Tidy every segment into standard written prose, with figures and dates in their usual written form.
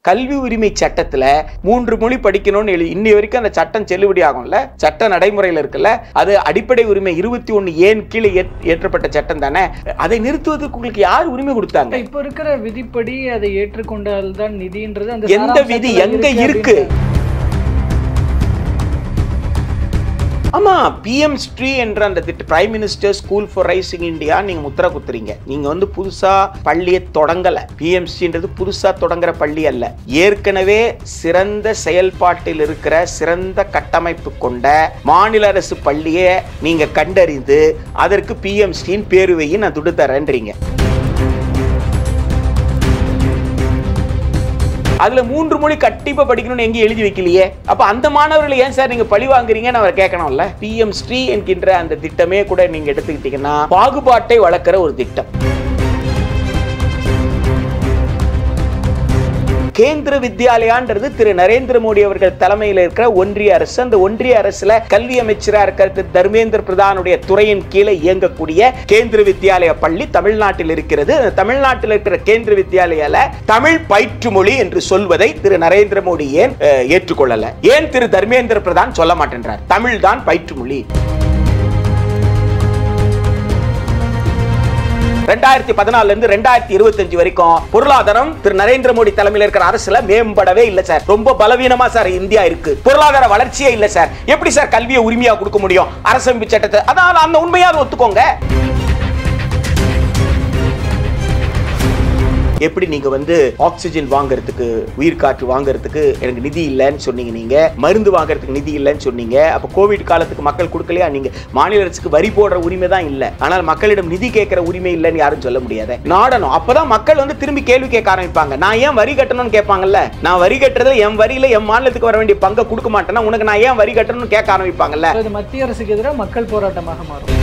கல்வி உரிமை சட்டத்துல 3 மொழி படிக்கணும்னு இன்னி வரைக்கும் அந்த சட்டம் செல்லுபடி ஆகும்ல, சட்ட நடைமுறையில் இருக்குல்ல, அது அடிப்படை உரிமை 21 ஏன் கீழே ஏற்றப்பட்ட சட்டம் தானே. அதை நிறுத்துவதற்கு உங்களுக்கு யார் உரிமை கொடுத்தாங்க? இப்ப இருக்கிற விதிப்படி அதை ஏற்றுக்கொண்டால்தான் நிதின்றது அந்த எந்த விதி எங்க இருக்கு? ஆமா, PM ஸ்ரீ என்ற அந்த prime minister school for rising India நீங்க முத்திர குத்துறீங்க. நீங்க வந்து புதுசா பள்ளியை தொடங்கல. PM ஸ்ரீன்றது புதுசா தொடங்குற பள்ளி அல்ல. ஏற்கனவே சிறந்த செயல்பாட்டில் இருக்கிற சிறந்த கட்டமைப்பு கொண்ட மாநில அரசு பள்ளியை நீங்க கண்டறிந்து அதற்கு PM ஸ்ரீன் பேருவையும் நான் துடு தரேன்றீங்க. அதுல 3 மொழி கண்டிப்பா படிக்கணும்னு எங்க எழுதி வைக்கலையே. அப்ப அந்த மாணவர்களை ஏன் சார் நீங்க பழி வாங்குறீங்கன்னு அவர் கேட்கணும்ல. PM ஸ்ரீ என்கின்ற அந்த திட்டமே கூட நீங்க எடுத்துக்கிட்டீங்கன்னா பாகுபாட்டை வளர்க்கிற ஒரு திட்டம். கேந்திர வித்யாலயான்றது திரு நரேந்திர மோடி அவர்கள் தலைமையில் இருக்கிற ஒன்றிய அரசு. அந்த ஒன்றிய அரசுல கல்வி அமைச்சரா இருக்கிற திரு தர்மேந்திர பிரதானுடைய துறையின் கீழே இயங்கக்கூடிய கேந்திர வித்யாலயா பள்ளி தமிழ்நாட்டில் இருக்கிறது. தமிழ்நாட்டில் இருக்கிற கேந்திர வித்யாலயால தமிழ் பயிற்று மொழி என்று சொல்வதை திரு நரேந்திர மோடி ஏன் ஏற்றுக்கொள்ளல? ஏன் திரு தர்மேந்திர பிரதான் சொல்ல மாட்டேன்றார் தமிழ் தான் பயிற்று மொழி? 2014 இருந்து 2025 வரைக்கும் பொருளாதாரம் திரு நரேந்திர மோடி தலைமையில் இருக்கிற அரசுல மேம்படவே இல்ல சார். ரொம்ப பலவீனமா சார் இந்தியா இருக்கு. பொருளாதார வளர்ச்சியே இல்ல சார். எப்படி சார் கல்வியை உரிமையா கொடுக்க முடியும் அரசமைப்பு சட்டத்தை? அதான் அந்த உண்மையாவது ஒத்துக்கோங்க. எப்படி நீங்க வந்து ஆக்சிஜன் வாங்குறதுக்கு, உயிர் காற்று வாங்குறதுக்கு எனக்கு நிதி இல்லைன்னு சொன்னீங்க, நீங்க மருந்து வாங்குறதுக்கு நிதி இல்லைன்னு சொன்னீங்க. அப்ப கோவிட் காலத்துக்கு மக்கள் கொடுக்கலையா? நீங்க மாநில அரசுக்கு வரி போடுற உரிமை தான் இல்ல, ஆனால் மக்களிடம் நிதி கேட்கிற உரிமை இல்லைன்னு யாரும் சொல்ல முடியாது. நாடணும். அப்பதான் மக்கள் வந்து திரும்பி கேள்வி கேட்க ஆரம்பிப்பாங்க. நான் ஏன் வரி கட்டணும்னு கேட்பாங்கல்ல. நான் வரி கட்டுறதுல என் வரியில என் மாநிலத்துக்கு வர வேண்டிய பங்கை கொடுக்க மாட்டேன்னா உனக்கு நான் ஏன் வரி கட்டணும்னு கேட்க ஆரம்பிப்பாங்கல்ல. மத்திய அரசுக்கு எதிராக மக்கள் போராட்டமாக மாறும்.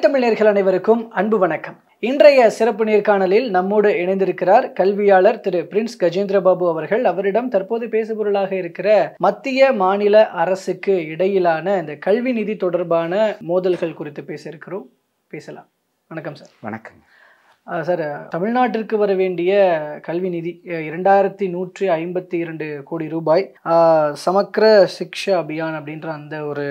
தமிழ் நேயர்கள் அனைவருக்கும் அன்பு வணக்கம். இன்றைய சிறப்பு நேர்காணலில் நம்மோடு இணைந்திருக்கிறார் கல்வியாளர் திரு பிரின்ஸ் கஜேந்திரபாபு அவர்கள். அவரிடம் தற்போது பேசுபொருளாக இருக்கிற மத்திய மாநில அரசுக்கு இடையிலான இந்த கல்வி நிதி தொடர்பான மோதல்கள் குறித்து பேசலாம். வணக்கம் சார். வணக்கம் சார். தமிழ்நாட்டிற்கு வர வேண்டிய கல்வி நிதி 2152 கோடி ரூபாய் சமக்ர சிக்ஷா அபியான் அப்படின்ற அந்த ஒரு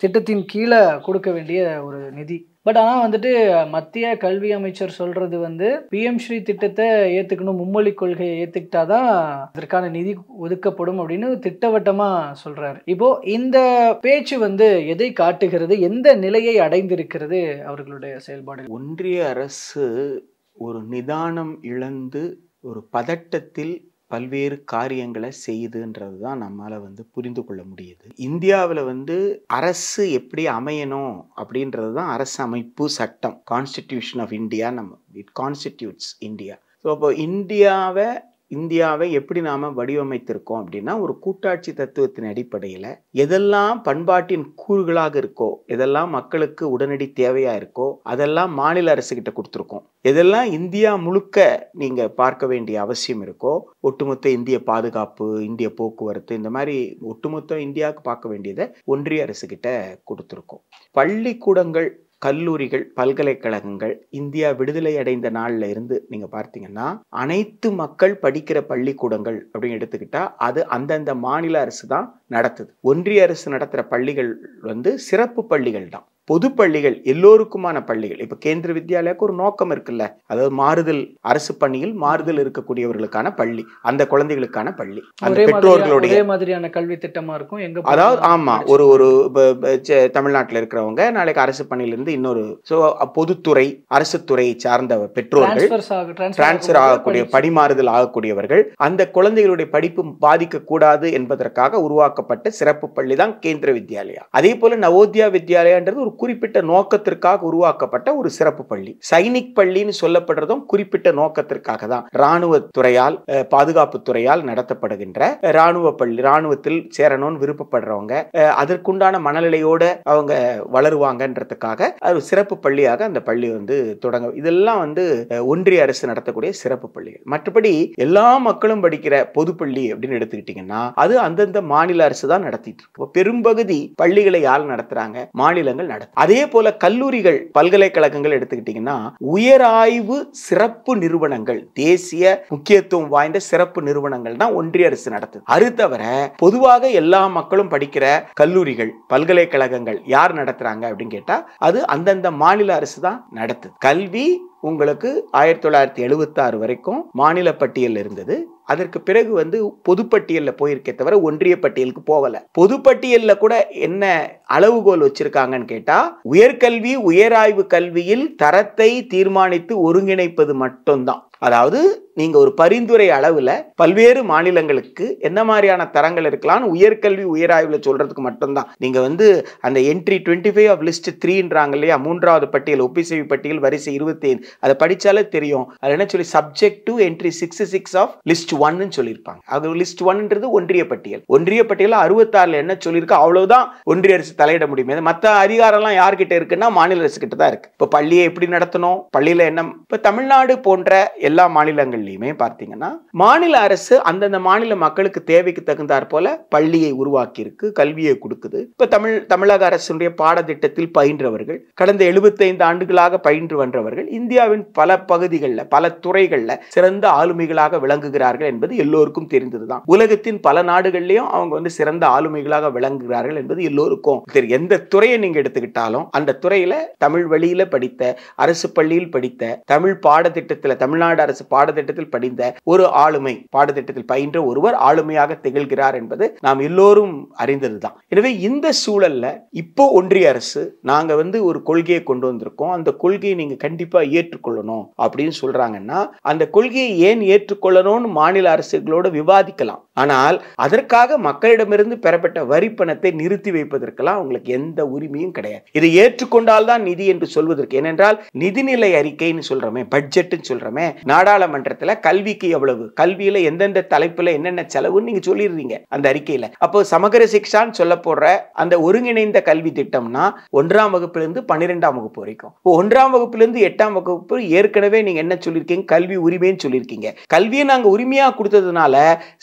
திட்டத்தின் கீழே கொடுக்க வேண்டிய ஒரு நிதி. பட் ஆனால் வந்துட்டு மத்திய கல்வி அமைச்சர் சொல்றது வந்து PM ஸ்ரீ திட்டத்தை ஏற்றுக்கணும், மும்மொழி கொள்கையை ஏற்றுக்கிட்டாதான் அதற்கான நிதி ஒதுக்கப்படும் அப்படின்னு திட்டவட்டமா சொல்றாரு. இப்போ இந்த பேச்சு வந்து எதை காட்டுகிறது? எந்த நிலையை அடைந்திருக்கிறது அவர்களுடைய செயல்பாடு? ஒன்றிய அரசு ஒரு நிதானம் இழந்து ஒரு பதட்டத்தில் பல்வேறு காரியங்களை செய்யுதுன்றது தான் நம்மளால வந்து புரிந்து கொள்ள முடியுது. இந்தியாவில் வந்து அரசு எப்படி அமையணும் அப்படின்றது தான் அரசு அமைப்பு சட்டம், constitution of India. It constitutes India. So அப்போ இந்தியாவை எப்படி நாம வடிவமைத்திருக்கோம் அப்படின்னா ஒரு கூட்டாட்சி தத்துவத்தின் அடிப்படையில் எதெல்லாம் பண்பாட்டின் கூறுகளாக இருக்கோ, எதெல்லாம் மக்களுக்கு உடனடி தேவையா இருக்கோ அதெல்லாம் மாநில அரசு கிட்ட கொடுத்துருக்கோம். எதெல்லாம் இந்தியா முழுக்க நீங்க பார்க்க வேண்டிய அவசியம் இருக்கோ, ஒட்டுமொத்த இந்திய பாதுகாப்பு, இந்திய போக்குவரத்து, இந்த மாதிரி ஒட்டுமொத்த இந்தியாவுக்கு பார்க்க வேண்டியதை ஒன்றிய அரசு கிட்ட கொடுத்துருக்கோம். பள்ளிக்கூடங்கள், கல்லூரிகள், பல்கலைக்கழகங்கள் இந்தியா விடுதலை அடைந்த நாள்ல இருந்து நீங்க பார்த்தீங்கன்னா அனைத்து மக்கள் படிக்கிற பள்ளிக்கூடங்கள் அப்படின்னு எடுத்துக்கிட்டா அது அந்தந்த மாநில அரசு தான் நடத்துது. ஒன்றிய அரசு நடத்துற பள்ளிகள் வந்து சிறப்பு பள்ளிகள் தான், பொது பள்ளிகள், எல்லோருக்குமான பள்ளிகள். இப்ப கேந்திர வித்யாலயாவுக்கு ஒரு நோக்கம் இருக்குல்ல, அதாவது மாறுதல், அரசு பணியில் மாறுதல் இருக்கக்கூடியவர்களுக்கான பள்ளி, அந்த குழந்தைகளுக்கான பள்ளி, அந்த பெற்றோர்களுடைய மாதிரியான கல்வி திட்டமா இருக்கும். அதாவது ஆமா, ஒரு தமிழ்நாட்டில் இருக்கிறவங்க நாளைக்கு அரசு பணியிலிருந்து இன்னொரு பொதுத்துறை, அரசு துறையை சார்ந்த பெற்றோர்கள் டிரான்ஸ்பர் ஆகக்கூடிய, பணிமாறுதல் ஆகக்கூடியவர்கள், அந்த குழந்தைகளுடைய படிப்பு பாதிக்க கூடாது என்பதற்காக உருவாக்கப்பட்ட சிறப்பு பள்ளி தான் கேந்திர வித்யாலயா. அதே போல நவோதயா வித்யாலயான்றது ஒரு குறிப்பிட்ட நோக்கத்திற்காக உருவாக்கப்பட்ட ஒரு சிறப்பு பள்ளி. சைனிக் பள்ளின்னு சொல்லப்படுறதும் குறிப்பிட்ட நோக்கத்திற்காக தான். ராணுவ துறையால், பாதுகாப்பு துறையால் நடத்தப்படுகின்ற ராணுவ பள்ளி. ராணுவத்தில் சேரணும்னு விருப்பப்படுறவங்க அதற்குண்டான மனநிலையோட அவங்க வளருவாங்கன்றதுக்காக அது சிறப்பு பள்ளியாக அந்த பள்ளி வந்து தொடங்க. இதெல்லாம் வந்து ஒன்றிய அரசு நடத்தக்கூடிய சிறப்பு பள்ளிகள். மற்றபடி எல்லா மக்களும் படிக்கிற பொதுப்பள்ளி அப்படின்னு எடுத்துக்கிட்டீங்கன்னா அது அந்தந்த மாநில அரசு தான் நடத்திட்டு இருக்கு. பெரும்பகுதி பள்ளிகளை யார் நடத்துறாங்க? மாநிலங்கள் நடத்து. அதே போல கல்லூரிகள், பல்கலைக்கழகங்கள் எடுத்துக்கிட்டீங்கன்னா உயராய்வு சிறப்பு நிறுவனங்கள், தேசிய முக்கியத்துவம் வாய்ந்த சிறப்பு நிறுவனங்கள் தான் ஒன்றிய அரசு நடத்துது. அது தவிர பொதுவாக எல்லா மக்களும் படிக்கிற கல்லூரிகள், பல்கலைக்கழகங்கள் யார் நடத்துறாங்க அப்படின்னு கேட்டா அது அந்தந்த மாநில அரசு தான் நடத்துது. கல்வி உங்களுக்கு 1976 வரைக்கும் மாநில பட்டியல் இருந்தது. அதற்கு பிறகு வந்து பொதுப்பட்டியல்ல போயிருக்கே தவிர ஒன்றிய பட்டியலுக்கு போகல. பொதுப்பட்டியல்ல கூட என்ன அளவுகோல் வச்சிருக்காங்கன்னு கேட்டா உயர்கல்வி, உயராய்வு கல்வியில் தரத்தை தீர்மானித்து ஒருங்கிணைப்பது மட்டும்தான். அதாவது நீங்க ஒரு பரிந்துரை அளவுல பல்வேறு மாநிலங்களுக்கு என்ன மாதிரியான தரங்கள் இருக்கலாம் உயர்கல்வி உயராய்வுல சொல்றதுக்கு மட்டும்தான். நீங்க வந்து அந்த என்ட்ரி 25 ஆஃப் லிஸ்ட் 3ன்றாங்க இல்லையா, 3வது பட்டியல், ஒப்பிசைவு பட்டியல் வரிசை 25, அதை படிச்சாலே தெரியும். அது என்ன சொல்லி, subject to entry 66 of list 1ன்னு சொல்லியிருப்பாங்க. அது லிஸ்ட் 1ன்றது ஒன்றிய பட்டியல். ஒன்றிய பட்டியல் 66ல என்ன சொல்லியிருக்கோ அவ்வளவுதான் ஒன்றிய அரசு தலையிட முடியும். மற்ற அதிகாரம்லாம் யார்கிட்ட இருக்குன்னா மாநில அரசு கிட்ட தான் இருக்கு. இப்ப பள்ளியை எப்படி நடத்தணும், பள்ளியில என்ன, இப்ப தமிழ்நாடு போன்ற எல்லா மாநிலங்கள்லயுமே பார்த்தீங்கன்னா மாநில அரசு அந்தந்த மாநில மக்களுக்கு தேவைக்கு தகுந்தாற் போல பள்ளியை உருவாக்கி இருக்கு, கல்வியை கொடுக்குது. இப்ப தமிழக அரசுடைய பாடத்திட்டத்தில் பயின்றவர்கள், கடந்த 75 ஆண்டுகளாக பயின்று வந்தவர்கள் இந்தியாவின் பல பகுதிகளில், பல துறைகளில் சிறந்த ஆளுமைகளாக விளங்குகிறார்கள் என்பது எல்லோருக்கும் தெரிந்ததுதான். உலகத்தின் பல நாடுகளிலும் அவங்க வந்து சிறந்த ஆளுமைகளாக விளங்குகிறார்கள் என்பது எல்லோருக்கும் தெரியும். எந்த துறையை நீங்க எடுத்துக்கிட்டாலும் அந்த துறையில தமிழ் வழியில படித்த, அரசு பள்ளியில் படித்த, தமிழ் பாடத்திட்டத்தில், தமிழ்நாடு அரசு பாடத்திட்டத்தில் படித்த ஒரு ஆளுமை, பாடத்திட்டத்தில் பயின்ற ஒருவர் ஆளுமையாக திகழ்கிறார் என்பது நாம் எல்லோரும் அறிந்ததுதான். எனவே இந்த சூழல்ல இப்போ ஒன்றிய அரசு நாங்க வந்து ஒரு கொள்கையை கொண்டு வந்திருக்கோம், அந்த கொள்கையை நீங்க கண்டிப்பா ஏற்றுக்கொள்ளணும் அப்படின்னு சொல்றாங்கன்னா அந்த கொள்கையை ஏன் ஏற்றுக்கொள்ளணும்னு மாநில அரசுகளோடு விவாதிக்கலாம். ஆனால் அதற்காக மக்களிடமிருந்து பெறப்பட்ட வரி பணத்தை நிறுத்தி வைப்பதற்கெல்லாம் உங்களுக்கு எந்த உரிமையும் கிடையாது. இதை ஏற்றுக்கொண்டால் தான் நிதி என்று சொல்வதற்கு. ஏனென்றால் நிதிநிலை அறிக்கைன்னு சொல்றோமே, பட்ஜெட்னு சொல்றோமே, நாடாளுமன்றத்தில் கல்விக்கு எவ்வளவு, கல்வியில எந்தெந்த தலைப்புல என்னென்ன செலவுன்னு நீங்க சொல்லிடுறீங்க அந்த அறிக்கையில. அப்போ சமகர சிக்ஷான்னு சொல்ல போற அந்த ஒருங்கிணைந்த கல்வி திட்டம்னா 1ஆம் வகுப்பிலிருந்து 12ஆம் வகுப்பு வரைக்கும். இப்போ 1ஆம் வகுப்பிலிருந்து 8ஆம் வகுப்பு ஏற்கனவே நீங்க என்ன சொல்லியிருக்கீங்க, கல்வி உரிமைன்னு சொல்லியிருக்கீங்க. கல்வியை நாங்க உரிமையா கொடுத்ததுனால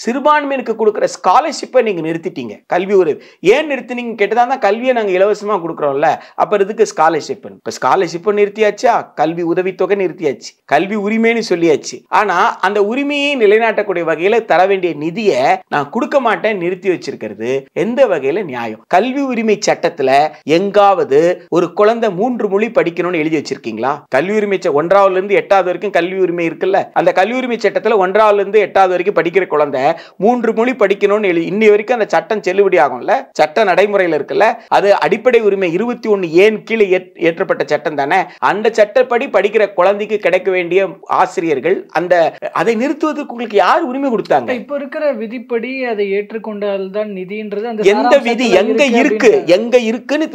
சிறுபான்மையினருக்கு கொடுக்கிற ஸ்காலர்ஷிப்பை நீங்க நிறுத்திட்டீங்க. கல்வி உரிமை ஏன் நிறுத்தினீங்க கேட்டதான், கல்வியை நாங்க இலவசமா கொடுக்குறோம்ல, அப்ப இதுக்கு ஸ்காலர்ஷிப். இப்ப ஸ்காலர்ஷிப் நிறுத்தியாச்சா, கல்வி உதவித்தொகை நிறுத்தியாச்சு, கல்வி உரிமைன்னு சொல்லியாச்சு. ஆனா அந்த உரிமையை நிலைநாட்டக்கூடிய வகையில தர வேண்டிய நிதியை நான் கொடுக்க மாட்டேன் நிறுத்தி வச்சிருக்கிறது எந்த வகையில நியாயம்? கல்வி உரிமை சட்டத்துல எங்காவது ஒரு குழந்தை 3 மொழி படிக்கணும்னு எழுதி வச்சிருக்கீங்களா? கல்வி உரிமை 1ஆவதுல இருந்து 8ஆவது வரைக்கும் கல்வி உரிமை இருக்குல்ல, அந்த கல்வி உரிமை சட்டத்துல 1ஆவதுல இருந்து 8ஆவது வரைக்கும் படிக்கிற குழந்தை 3 மொழி படிக்கணும்னு இன்னி வரைக்கும் அந்த சட்டம் செல்லுபடி ஆகும்ல, சட்ட நடைமுறையில் இருக்குல்ல. அது அடிப்படை உரிமை 21 ஏன் கீழே ஏற்றப்பட்ட சட்டம் தானே. அந்த சட்டப்படி படிக்கிற குழந்தைக்கு கிடைக்க வேண்டிய ஆசிரியர்கள் அந்த அதை நிறுத்துவதற்கு உங்களுக்கு யார் உரிமை கொடுத்தாங்க? இப்ப இருக்கிற விதிப்படி அதை ஏற்றுக்கொண்டால்தான் நிதின்றது அந்த எந்த விதி எங்க இருக்குன்னு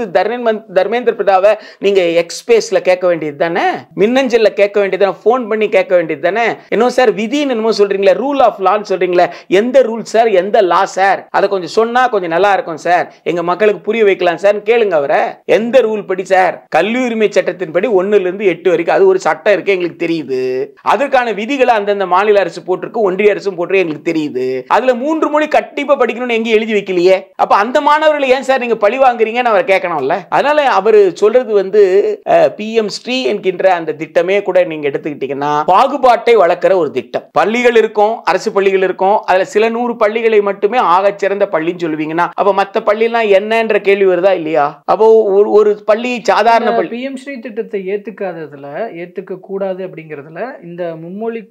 தர்மேந்திர பிரதாவை நீங்க எக்ஸ்பேஸ்ல கேட்க வேண்டியது தானே, மின்னஞ்சல்ல கேட்க வேண்டியது தானே, போன் பண்ணி கேட்க வேண்டியது தானே. இன்னும் சார் விதின்னு என்னமோ சொல்றீங்களா, ரூல் ஆஃப் லான்னு சொல்றீங்களா, எந்த ரூல் சார், எந்த லா சார், அதை கொஞ்சம் சொன்னா கொஞ்சம் நல்லா இருக்கும் சார், எங்க மக்களுக்கு புரிய வைக்கலாம் சார் கேளுங்க அவரை. எந்த ரூல் படி சார்? கல்வி உரிமை சட்டத்தின்படி 1ல இருந்து 8 வரைக்கும் அது ஒரு சட்டம் இருக்கு, எங்களுக்கு தெரியுது. அதற்கான விதிகளை அந்தந்த மாநில அரசு போட்டிருக்கு, ஒன்றிய அரசும் போட்டிருக்கு, எங்களுக்கு தெரியுது. அதுல 3 மொழி கண்டிப்பா படிக்கணும்னு எங்க எழுதி வைக்கலையே. அப்ப அந்த மாணவர்களை ஏன் சார் நீங்க பழி வாங்குறீங்கன்னு அவர் கேட்கணும்ல. அதனால அவர் சொல்றது வந்து பிஎம் ஸ்ரீ என்கின்ற அந்த திட்டமே கூட நீங்க எடுத்துக்கிட்டீங்கன்னா பாகுபாட்டை வளர்க்கிற ஒரு திட்டம். பள்ளிகள் இருக்கும், அரசு பள்ளிகள் இருக்கும், அதுல சில 100 பள்ளிகளை மட்டுமே ஆகச் சிறந்த பள்ளின்னு சொல்லுவீங்கன்னா அப்ப மத்த பள்ளிலாம் என்னன்ற கேள்வி வருதா இல்லையா? அப்போ ஒரு பள்ளி சாதாரண பள்ளி பிஎம் ஸ்ரீ திட்டத்தை ஏத்துக்க கூடாது அப்படிங்கிறதுல இந்த மும்மொழி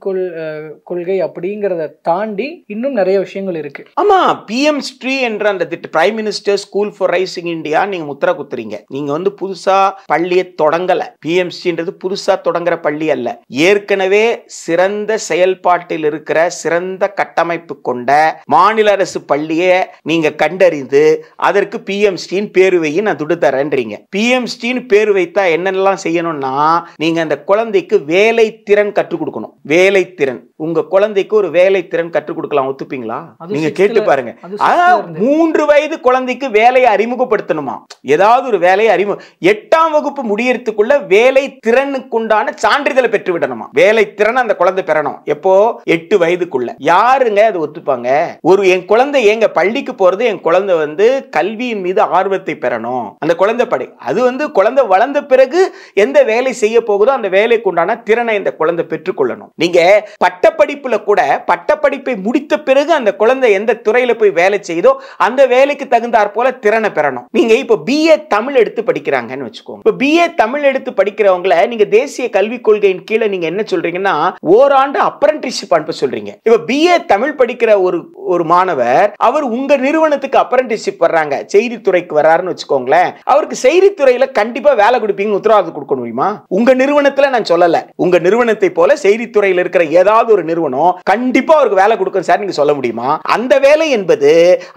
கொள்கை அப்படிங்கறத தாண்டி இன்னும் நிறைய விஷயங்கள் இருக்கு. ஆமா, பிஎம் ஸ்ரீ என்ற அந்த திட்டம், prime minister school for rising India, நீங்க முத்திர குத்துறீங்க. நீங்க வந்து புதுசா பள்ளியை தொடங்கல. பிஎம் ஸ்ரீன்றது புதுசா தொடங்குற பள்ளி அல்ல. ஏற்கனவே சிறந்த செயல்பாட்டில் இருக்கிற சிறந்த கட்டமைப்பு கொண்ட மாநில அரசு பள்ளியை நீங்க கண்டறிந்து அதற்கு பிஎம் ஸ்ரீன் பேரு வையும் நான் துடு தரேன்றீங்க. பிஎம் ஸ்ரீன் பேரு வைத்தா என்னெல்லாம் செய்யணும்னா, நீங்க அந்த குழந்தைக்கு வேலை திறன் கற்றுக் கொடுக்கணும். வேலை திறன், உங்க குழந்தைக்கு ஒரு வேலை திறன் கற்றுக் கொடுக்கலாம். ஒத்துப்பீங்களா? நீங்க கேட்டு பாருங்க. 3 வயது குழந்தைக்கு வேலையை அறிமுகப்படுத்தணுமா? ஏதாவது ஒரு வேலையை 8ஆம் வகுப்பு முடியறதுக்குள்ள வேலை திறனுக்குண்டான சான்றிதழை பெற்று விடணுமா? வேலை திறன் அந்த குழந்தை பெறணும். எப்போ? 8 வயதுக்குள்ள. யாருங்க அது ஒத்துப்பாங்க? என் குழந்தை எங்க பள்ளிக்கு போறது, என் குழந்தை வந்து கல்வியின் மீது ஆர்வத்தை பெறணும். அந்த குழந்தை அது வந்து குழந்தை வளர்ந்த பிறகு எந்த வேலை செய்ய போகுதோ அந்த வேலைக்கு உண்டான திறனை இந்த குழந்தை பெற்றுக்கொள்ளணும். நீங்க பட்டப்படிப்புல கூட பட்டப்படிப்பை முடித்த பிறகு அந்த குழந்தை எந்த துறையில போய் வேலை செய்தோ அந்த வேலைக்கு தகுந்தாற் போல திறனை பெறணும். நீங்க இப்ப பிஏ தமிழ் எடுத்து படிக்கிறாங்கன்னு வச்சுக்கோங்க. இப்ப பிஏ தமிழ் எடுத்து படிக்கிறவங்கள நீங்க தேசிய கல்விக் கொள்கையின் கீழே நீங்க என்ன சொல்றீங்கன்னா, ஓராண்டு அப்ரண்டிஸ்ஷிப் அனுப்ப சொல்றீங்க. இப்ப பிஏ தமிழ் படிக்கிற ஒரு மாணவர் அவர் உங்க நிறுவனத்துக்கு அப்ரண்டிஸ்ஷிப் வர்றாங்க, செய்தித்துறைக்கு வர்றாருன்னு வச்சுக்கோங்களேன். அவருக்கு செய்தித்துறையில கண்டிப்பா வேலை கொடுப்பீங்க, உத்தரவாதம் கொடுக்க முடியுமா? உங்க நிறுவனத்துல நான் சொல்லல, உங்க நிறுவனத்தை போல செய்தித்துறையில் இருக்கிற ஏதாவது ஒரு நிறுவனம் கண்டிப்பா அவருக்கு வேலை கொடுக்கும் சார் நீங்க சொல்ல முடியுமா? அந்த வேலை என்பது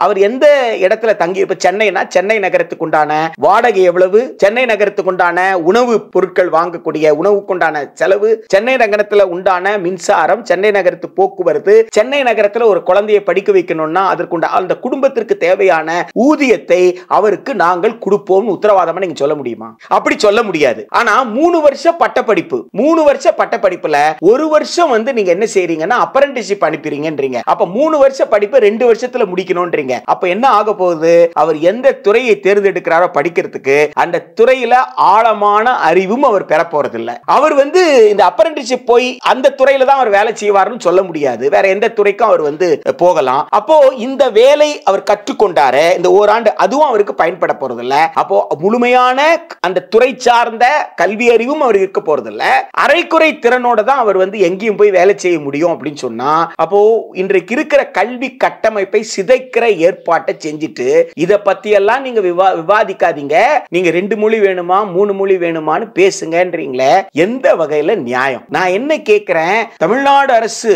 அவர் எந்த இடத்துல தங்கி, இப்ப சென்னைனா சென்னை நகரத்துக்கு உண்டான வாடகை எவ்வளவு, சென்னை நகரத்துக்கு உண்டான உணவு பொருட்கள் வாங்கக்கூடிய உணவுக்குண்டான செலவு, சென்னை நகரத்துல உண்டான மின்சாரம், சென்னை நகரத்து போக்குவரத்து, சென்னை நகரத்துல ஒரு குழந்தையை படிக்க வைக்கணும்னா அதற்குண்ட அந்த குடும்பத்திற்கு தேவையான ஊதியத்தை அவருக்கு நாங்கள் கொடுப்போம் உத்தரவாதமா நீங்க சொல்ல முடியுமா? அப்படி சொல்ல முடியாது. ஆனா 3 வருஷ பட்டப்படிப்பு, 3 வருஷ பட்டப்படிப்புல 1 வருஷம் வந்து நீங்க என்ன செய்றீங்கன்னா அப்ரண்டிஸ்ஷிப் அனுப்பிறீங்கன்றீங்க. அப்ப 3 வருஷ படிப்பை 2 வருஷத்துல முடிக்கணும்ன்றீங்க. அப்ப என்ன ஆக போகுது? அவர் எந்த துறையை தேர்ந்தெடுக்கிறாரோ படிக்கிறதுக்கு அந்த துறையில ஆழமான அறிவும் அவர் பெற போறது இல்ல. அவர் வந்து இந்த அப்ரண்டிஸ்ஷிப் போய் அந்த துறையில தான் அவர் வேலை செய்வார்னு சொல்ல முடியாது. வேற எந்த துறைக்கும் அவர் வந்து போகலாம். அப்போ இந்த வேலை அவர் கற்றுக்கொண்டாரு இந்த ஓராண்டு, அதுவும் அவருக்கு பயன்பட போறது இல்ல. அப்போ முழுமையான அந்த துறை சார்ந்த கல்வி அறிவும் அவர் இருக்க போறது இல்ல. அரைக்குறை திறனோட தான் அவர் வந்து எங்கேயும் போய் வேலை செய்ய முடியும் அப்படின்னு சொன்னா, அப்போ இன்றைக்கு இருக்கிற கல்வி கட்டமைப்பை சிதைக்கிற ஏற்பாட்டை செஞ்சுட்டு இத பத்தி எல்லாம் நீங்க விவாதிக்காதீங்க, நீங்க 2 மொழி வேணுமா 3 மொழி வேணுமான்னு பேசுங்கன்றீங்களே, எந்த வகையில நியாயம்? நான் என்ன கேட்கிறேன், தமிழ்நாடு அரசு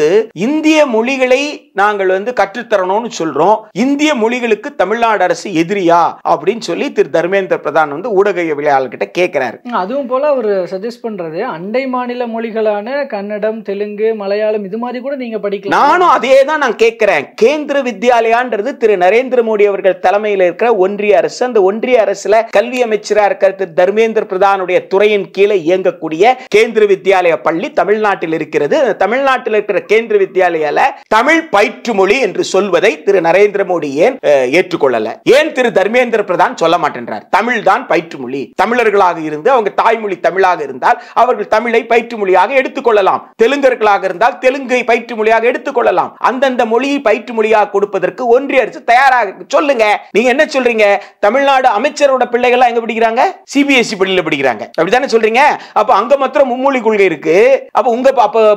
இந்திய மொழிகளை நாங்கள் வந்து கற்றுத்தரணும்னு சொல்றோம், இந்திய மொழிகளுக்கு தமிழ்நாடு அரசு எதிரியா அப்படின்னு சொல்லி திரு தர்மேந்திர பிரதான் வந்து ஊடகவியலாளர்கிட்ட கேட்கிறாரு. அதுவும் போல ஒரு சஜஸ்ட் பண்றது அண்டை மாநில மொழிகளான கன்னடம், தெலுங்கு, மலையாளம் இது மாதிரி கூட நீங்க படிக்கலாம். நானும் அதே தான் நான் கேட்கிறேன். கேந்திர வித்யாலயான்றது திரு நரேந்திர மோடி அவர்கள் தலைமையில் இருக்கிற ஒன்றிய அரசு, அந்த ஒன்றிய அரசுல கல்வி அமைச்சரா இருக்கிற திரு தர்மேந்திர பிரதானுடைய துறையின் கீழே இயங்கக்கூடிய கேந்திர வித்யாலய பள்ளி தமிழ்நாட்டில் இருக்கிறது. தமிழ்நாட்டில் இருக்கிற கேந்திர வித்யாலயால தமிழ் பயிற்று மொழி என்று சொல்வதை திரு நரேந்திர மோடி ஏன் ஏற்றுக்கொள்ளல? ஏன் திரு தர்மேந்திர பிரதான் சொல்ல மாட்டேன்றார்? தமிழ் தான் பயிற்று மொழி. தமிழர்களாக இருந்து அவங்க தாய்மொழி தமிழாக இருந்தால் அவர்கள் தமிழை பயிற்று மொழியாக எடுத்துக்கொள்ளலாம். தெலுங்கர்களாக இருந்தால் தெலுங்கை பயிற்று மொழியாக எடுத்துக்கொள்ளலாம். அந்தந்த மொழியை பயிற்று மொழியாக கொடுப்பதற்கு ஒன்றிய அரசு தயாராக சொல்லுங்க. நீங்க என்ன சொல்றீங்க? தமிழ்நாடு அமைச்சரோட பிள்ளைகள் எங்க படிக்கிறாங்க? சிபிஎஸ்இ பள்ளியில படிக்கிறாங்க, அப்படித்தானே சொல்றீங்க? அப்ப அங்க மாத்திரம் மும்மொழி கொள்கை இருக்கு. அப்ப உங்க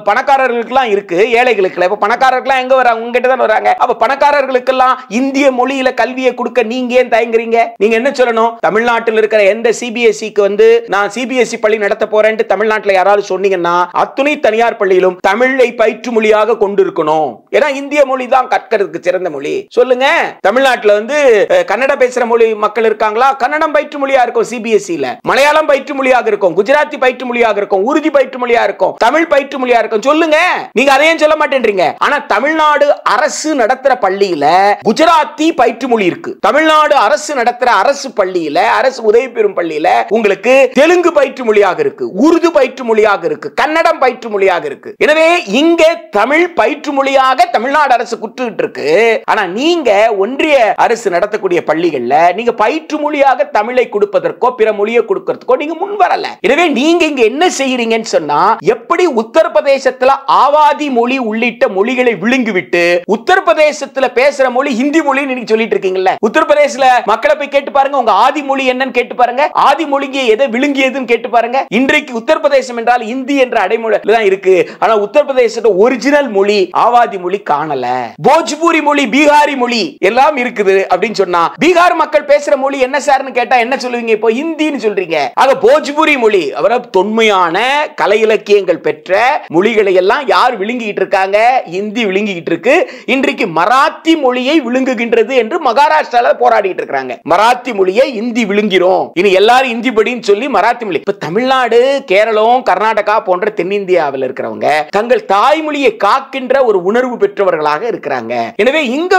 பணக்காரர்களுக்கு எல்லாம் இருக்கு, ஏழைகளுக்கு இல்ல. இப்ப பணக்காரர்கள் எங்க வராங்க? உங்ககிட்ட தான் வராங்க. அப்ப பணக்காரர்களுக்கு எல்லாம் இந்திய மொழியில கல்வியை கொடுக்க நீங்க ஏன் தயங்குறீங்க? நீங்க என்ன சொல்லணும்? தமிழ்நாட்டில் இருக்கிற எந்த சிபிஎஸ்இக்கு வந்து நான் சிபிஎஸ்இ பள்ளி நடத்த போறேன்னு தமிழ்நாட்டில் யாராவது சொன்னீங்கன்னா அத்துணை தனியார் பள்ளியிலும் தமிழை பயிற்று மொழியாக கொண்டிருக்கணும். ஏன்னா இந்திய மொழி தான் கற்கிறதுக்கு சிறந்த மொழி. சொல்லுங்க, தமிழ்நாட்டில் வந்து கன்னட பேசுற மொழி மக்கள் இருக்காங்களா? கன்னடம் பயிற்று மொழியா இருக்கும் சிபிஎஸ்இல, மலையாளம் பயிற்று மொழியாக இருக்கும், குஜராத்தி பயிற்று மொழியாக இருக்கும், உருது பயிற்று மொழியா இருக்கும், தமிழ் பயிற்று மொழியா இருக்கும். சொல்லுங்க, நீங்க அதையும் சொல்ல மாட்டேன்றீங்க. ஆனா தமிழ்நாடு அரசு நடத்துற பள்ளியில குஜராத்தி பயிற்று மொழி இருக்கு. தமிழ்நாடு அரசு நடத்துற அரசு பள்ளியில, அரசு உதவி பெறும் பள்ளியில உங்களுக்கு தெலுங்கு பயிற்று மொழியாக இருக்கு, உருது பயிற்று மொழியாக இருக்கு, கன்னடம் பயிற்று மொழியாக இருக்கு. எனவே இங்க தமிழ் பயிற்று மொழியாக தமிழ்நாடு அரசு குற்றுகிட்டு இருக்கு. ஆனா நீங்க ஒன்றிய அரசு நடத்தக்கூடிய பள்ளிகள்ல நீங்க பயிற்று மொழியாக தமிழை கொடுப்பதற்கோ பிற மொழியை கொடுக்கிறதுக்கோ நீங்க முன் வரல. எனவே நீங்க இங்க என்ன செய்யறீங்கன்னு சொன்னா, எப்படி உத்தரப்பிரதேசத்துல ஆவாதி மொழி உள்ளிட்ட மொழிகளை விழுங்கிவிட்டு உத்தரப்பிரதேசத்துல பேசுற மொழி ஹிந்தி மொழி நீங்க சொல்லிட்டு இருக்கீங்கல்ல. உத்தரப்பிரதேசல மக்களை போய் கேட்டு பாருங்க, உங்க ஆதி மொழி என்னன்னு கேட்டு பாருங்க, ஆதி மொழியை எதை விழுங்கியதுன்னு கேட்டு பாருங்க. இன்றைக்கு உத்தரப்பிரதேசம் என்றால் இந்தி என்ற அடைமொழி தான் இருக்கு. ஆனா ஆனா உத்தரப்பிரதேச ஒரிஜினல் மொழி ஆவாதி மொழி காணல. போஜ்பூரி மொழி, பீகாரி மொழி எல்லாம் இருக்குது அப்படின்னு சொன்னா, பீகார் மக்கள் பேசுற மொழி என்ன சார்னு கேட்டா என்ன சொல்லுவீங்க? இப்போ ஹிந்தின்னு சொல்றீங்க. ஆக போஜ்பூரி மொழி அவர தொன்மையான கலை இலக்கியங்கள் பெற்ற மொழிகளை எல்லாம் யார் விழுங்கிட்டு இருக்காங்க? ஹிந்தி விழுங்கிட்டு இருக்கு. இன்றைக்கு மராத்தி மொழியை விழுங்குகின்றது என்று மகாராஷ்டிரால போராடிட்டு இருக்காங்க. மராத்தி மொழியை ஹிந்தி விழுங்கிறோம், இனி எல்லாரும் ஹிந்தி படின்னு சொல்லி மராத்தி மொழி. இப்ப தமிழ்நாடு, கேரளம், கர்நாடகா போன்ற தென்னிந்தியாவில் இருக்கிறவங்க தங்கள் தாய்மொழியை காக்கின்ற ஒரு உணர்வு பெற்றவர்களாக இருக்கிறாங்க. எனவே இங்க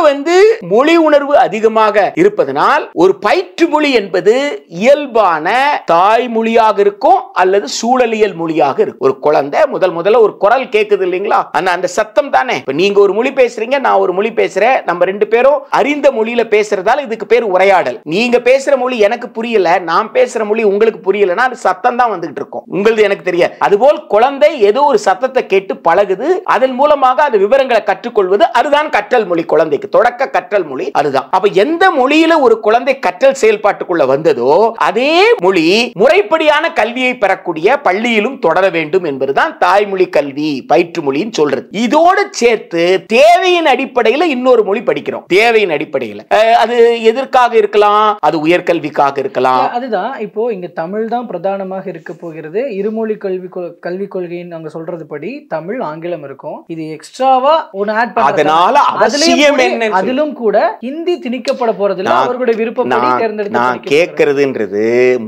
மொழி உணர்வு அதிகமாக இருப்பதனால் ஒரு பயிற்று மொழி என்பது இயல்பான தாய்மொழியாக இருக்கும் அல்லது சூழலியல் மொழியாக இருக்கும். ஒரு குழந்தை முதல்ல ஒரு குரல் கேக்குது இல்லைங்களா, அந்த சத்தம் தானே. இப்ப நீங்க ஒரு மொழி பேசுறீங்க, நான் ஒரு மொழி பேசுறேன், நம்ம ரெண்டு பேரும் அறிந்த மொழியில பேசுறதால இதுக்கு பேர் உரையாடல். நீங்க பேசுற மொழி எனக்கு புரியல, நான் பேசுற மொழி உங்களுக்கு புரியலன்னா அது சத்தம் தான் வந்துகிட்டு இருக்கும், உங்களுக்கு எனக்கு தெரியாது. அதுபோல் குழந்தை ஏதோ ஒரு சத்தத்தை கேட்டு பழகுது, அதன் மூலமாக அது விவரங்களை கற்றுக்கொள்வது, அதுதான் கற்றல் மொழி. குழந்தைக்கு தொடக்க கற்றல் மொழி அதுதான். அப்ப எந்த மொழியில ஒரு குழந்தை கற்றல் செயல்பாட்டுக்குள்ள வந்ததோ அதே மொழி முறைப்படியான கல்வியை பெறக்கூடிய பள்ளியிலும் தொடர வேண்டும் என்பதுதான் தாய்மொழி கல்வி, பயிற்று மொழின்னு சொல்றது. இதோடு சேர்த்து தேவையின் அடிப்படையில் இன்னொரு மொழி படிக்கிறோம். தேவையின் அடிப்படையில் அது எதற்காக இருக்கலாம்? அது உயர்கல்விக்காக இருக்கலாம். அதுதான் இப்போ இங்க தமிழ் தான் பிரதானமாக இருக்க போகிறது. இருமொழி கல்விக் கொள்கைன்னு நாங்க சொல்றது படி தமிழ், ஆங்கிலம் இருக்கும். இது எக்ஸ்ட்ராவா ஒன்னு ஆட் பண்ண, அதனால அவசியம் என்ன, அதிலும் கூட ஹிந்தி திணிக்கப்பட போறதில்ல, அவர்களுடைய விருப்பப்படி தேர்ந்தெடுத்து. நான் கேட்கிறதுன்றது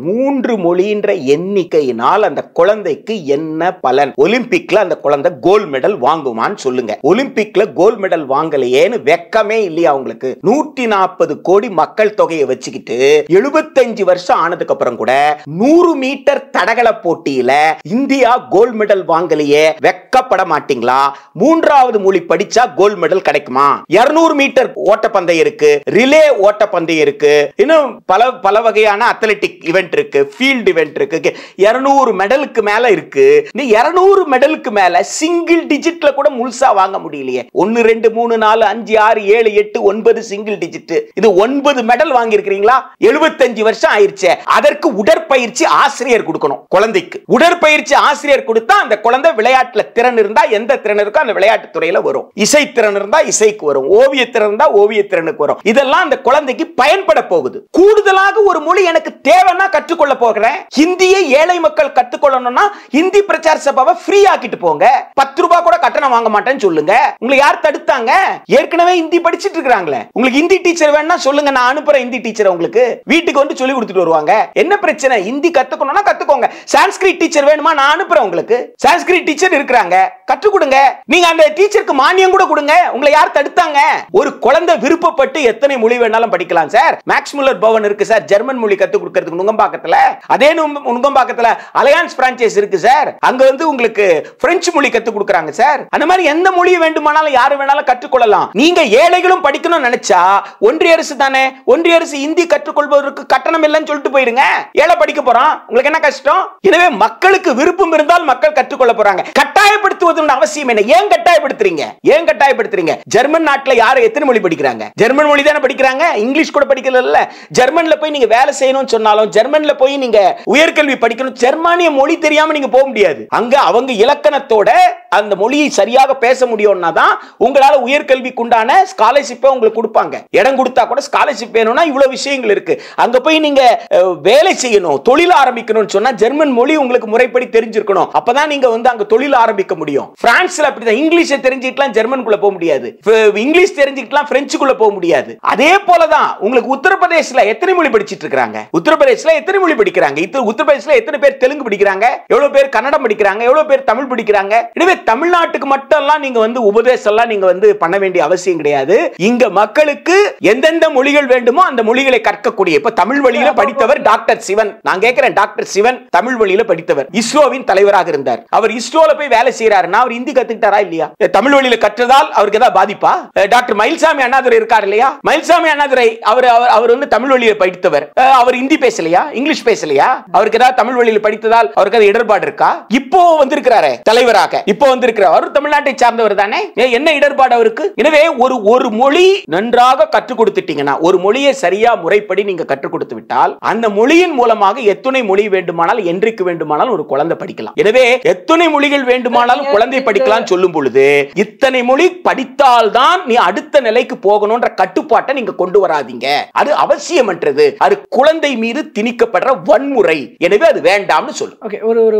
3 மொழின்ற எண்ணிக்கையினால் அந்த குழந்தைக்கு என்ன பலன்? ஒலிம்பிக்ல அந்த குழந்தை கோல்ட் மெடல் வாங்குமான்னு சொல்லுங்க. ஒலிம்பிக்ல கோல்ட் மெடல் வாங்கலையேன்னு வெக்கமே இல்லையா உங்களுக்கு? 140 கோடி மக்கள் தொகையை வச்சுக்கிட்டு 75 வருஷம் ஆனதுக்கு அப்புறம் கூட 100 மீட்டர் தடகள போட்டியில இந்தியா கோல்ட் மெடல் வாங்கலையே, வெக்கப்பட மாட்டீங்களா? 3வது மொழி படிச்சா கோல்ட் மெடல் கிடைக்குமா? 200 மீட்டர் ஓட்டப்பந்தயம் இருக்கு, ரிலே ஓட்டப்பந்தயம் இருக்கு, இன்னும் பல வகையான அத்லெட்டிக் ஈவென்ட் இருக்கு, ஃபீல்ட் ஈவென்ட் இருக்கு. 200 மெடலுக்கு மேல இருக்கு. நீ 200 மெடலுக்கு மேல சிங்கிள் டிஜிட்ல கூட முழுசா வாங்க முடியலையே. 1 2 3 4 5 6 7 8 9 சிங்கிள் டிஜிட். இது 9 மெடல் வாங்கி இருக்கிறீங்களா? 75 வருஷம் ஆயிருச்சு. அதற்கு உடற்பயிற்சி ஆசிரியர் கொடுக்கணும். குழந்தைக்கு உடற்பயிற்சி ஆசிரியர் கொடுத்தா அந்த குழந்தை விளையாட்டுல திறன் இருந்தா எந்த திறன் இருக்கோ அந்த விளையாட்டு துறையில வரும். இசை திறன் இருந்தா இசைக்கு வரும், ஓவிய திறன் இருந்தா ஓவிய திறனுக்கு வரும். இதெல்லாம் அந்த குழந்தைக்கு பயன்பட போகுது. கூடுதலாக ஒரு மொழி எனக்கு தேவைன்னா கற்றுக்கொள்ள போகிறேன். ஹிந்தியை ஏழை மக்கள் கற்றுக்கொள்ளணும்னா ஹிந்தி பிரச்சார சபாவை ஃப்ரீ ஆக்கிட்டு போங்க. 10 ரூபாய் கூட கட்டணம் வாங்க மாட்டேன்னு சொல்லுங்க. உங்களுக்கு யார் தடுத்தாங்க? ஏற்கனவே ஹிந்தி படிச்சிட்டு இருக்காங்களே. உங்களுக்கு ஹிந்தி டீச்சர் வேணா சொல்லுங்க, நான் அனுப்புறேன் ஹிந்தி டீச்சர். உங்களுக்கு வீட்டுக்கு வந்து சொல்லி கொடுத்துட்டு வருவாங்க. என்ன பிரச்சனை? ஹிந்தி கத்துக்கணும்னா கத்துக்கோங்க. சான்ஸ்கிரிட் டீச்சர் வேணுமா? நான் அனுப்புறேன் உங்களுக்கு. சான்ஸ்கிரிட் டீச்சர் இருக்காங்க, கற்றுக் கொடுங்க. நீங்க அந்த டீச்சருக்கு மானியம் கூட கொடுங்க. உங்களை யார் தடுத்தாங்க? ஒரு குழந்தை விருப்பப்பட்டு எத்தனை மொழி வேணாலும் படிக்கலாம் சார். மேக்ஸ் முல்லர் பவன் இருக்கு சார், ஜெர்மன் மொழி கத்து கொடுக்கிறதுக்கு நுங்கம்பாக்கத்துல. அதே நுங்கம்பாக்கத்துல அலையான்ஸ் பிரான்சைஸ் இருக்கு சார், அங்க வந்து உங்களுக்கு பிரெஞ்சு மொழி கத்து கொடுக்கறாங்க சார். அந்த மாதிரி எந்த மொழி வேண்டுமானாலும் யாரு வேணாலும் கற்றுக்கொள்ளலாம். நீங்க ஏழைகளும் படிக்கணும்னு நினைச்சா ஒன்றிய அரசு தானே, ஒன்றிய அரசு ஹிந்தி கற்றுக்கொள்வதற்கு கட்டணம் இல்லைன்னு சொல்லிட்டு போயிடுங்க. ஏழை படிக்க போறான், உங்களுக்கு என்ன கஷ்டம்? எனவே மக்களுக்கு விருப்பம் இருந்தால் மக்கள் கற்றுக்கொள்ள போறாங்க. கட்டாயப்படுத்துவது அவசியம் என்ன? ஏன் கட்டாயப்படுத்துறீங்க? ஏன் கட்டாயப்படுத்துறீங்க? ஜெர்மன் நாட்டுல யாரு எத்தனை மொழி படிக்கிறாங்க? ஜெர்மன் மொழி தானே படிக்கிறாங்க, இங்கிலீஷ் கூட படிக்கல. ஜெர்மன்ல போய் நீங்க வேலை செய்யணும்னு சொன்னாலும், ஜெர்மன்ல போய் நீங்க உயர்கல்வி படிக்கணும், ஜெர்மானிய மொழி தெரியாம நீங்க போக முடியாது. அங்க அவங்க இலக்கணத்தோட அந்த மொழியை சரியாக பேச முடியும்னா தான் உங்களால உயர்கல்விக்கு உண்டான ஸ்காலர்ஷிப்பை உங்களுக்கு கொடுப்பாங்க. இடம் கொடுத்தா கூட ஸ்காலர்ஷிப் வேணும்னா இவ்வளவு விஷயங்கள் இருக்கு. அங்க போய் நீங்க வேலை செய்யணும், தொழில் ஆரம்பிக்கணும்னு சொன்னா ஜெர்மன் மொழி உங்களுக்கு முறைப்படி தெரிஞ்சிருக்கணும். அப்பதான் நீங்க வந்து அங்க தொழில் ஆரம்பிக்க முடியும். பிரான்ஸ்ல அப்படிதான். இங்கிலீஷை தெரிஞ்சுக்கலாம் ஜெர்மனுக்குள்ள போக முடியாது, இங்கிலீஷ் தெரிஞ்சுக்கலாம் பிரெஞ்சுக்குள்ள போக முடியாது. அதே போலதான் உங்களுக்கு உத்தரப்பிரதேசல எத்தனை மொழி படிச்சிட்டு இருக்காங்க? உத்தரப்பிரதேசல எத்தனை மொழி படிக்கிறாங்க? உத்தரப்பிரதேசல எத்தனை பேர் தெலுங்கு படிக்கிறாங்க? எவ்வளவு பேர் கன்னடம் படிக்கிறாங்க? எவ்வளவு பேர் தமிழ் படிக்கிறாங்க? எனவே தமிழ்நாட்டுக்கு மட்டும் எல்லாம் நீங்க வந்து உபதேசம் எல்லாம் நீங்க வந்து பண்ண வேண்டிய அவசியம் கிடையாது. இங்க மக்களுக்கு எந்தெந்த மொழிகள் வேண்டுமோ அந்த மொழிகளை கற்கக்கூடிய, இப்ப தமிழ் வழியில படித்தவர் டாக்டர் சிவன். நான் கேட்கிறேன், டாக்டர் சிவன் தமிழ் வழியில படித்தவர், இஸ்ரோவின் தலைவராக இருந்தார். அவர் இஸ்ரோல போய் வேலை செய்யறாருன்னா அவர் ஹிந்தி கத்துக்கிட்டாரா இல்லையா? தமிழ் வழியில கற்றதால் அவருக்கு ஏதாவது பாதிப்பா? டாக்டர் மயில்சாமி அண்ணாதுரை இருக்கார் இல்லையா? மயில்சாமி அண்ணாதுரை அவர் வந்து தமிழ் வழியில படித்தவர். அவர் ஹிந்தி பேசலையா? இங்கிலீஷ் பேசலையா? அவருக்கு ஏதாவது தமிழ் வழியில படித்ததால் அவருக்கு இடர்பாடு இருக்கா? இப்போ வந்திருக்கிறாரே தலைவராக, இப்போ வந்திருக்கிறார், அவர் தமிழ்நாட்டை சார்ந்தவர் தானே, என்ன இடர்பாடு அவருக்கு? எனவே ஒரு மொழி நன்றாக கற்றுக் கொடுத்துட்டீங்கன்னா, ஒரு மொழியை சரியா முறைப்படி நீங்க கற்றுக் கொடுத்து விட்டால் அந்த மொழியின் மூலமாக எத்தனை மொழி வேண்டுமானால் என்றைக்கு வேண்டுமானாலும் ஒரு குழந்தை படிக்கலாம். எனவே எத்தனை மொழிகள் வேண்டுமானாலும் குழந்தை படிக்கலாம் சொல்லும் பொழுது இத்தனை மொழி படித்தால்தான் நீ அடுத்த நிலைக்கு போகணும்ன்ற கட்டுப்பாட்டை நீங்க கொண்டு வராதீங்க. அது அவசியமற்றது, அது குழந்தை மீது திணிக்கப்படுற வன்முறை. எனவே அது வேண்டாம்னு சொல்லு. ஓகே,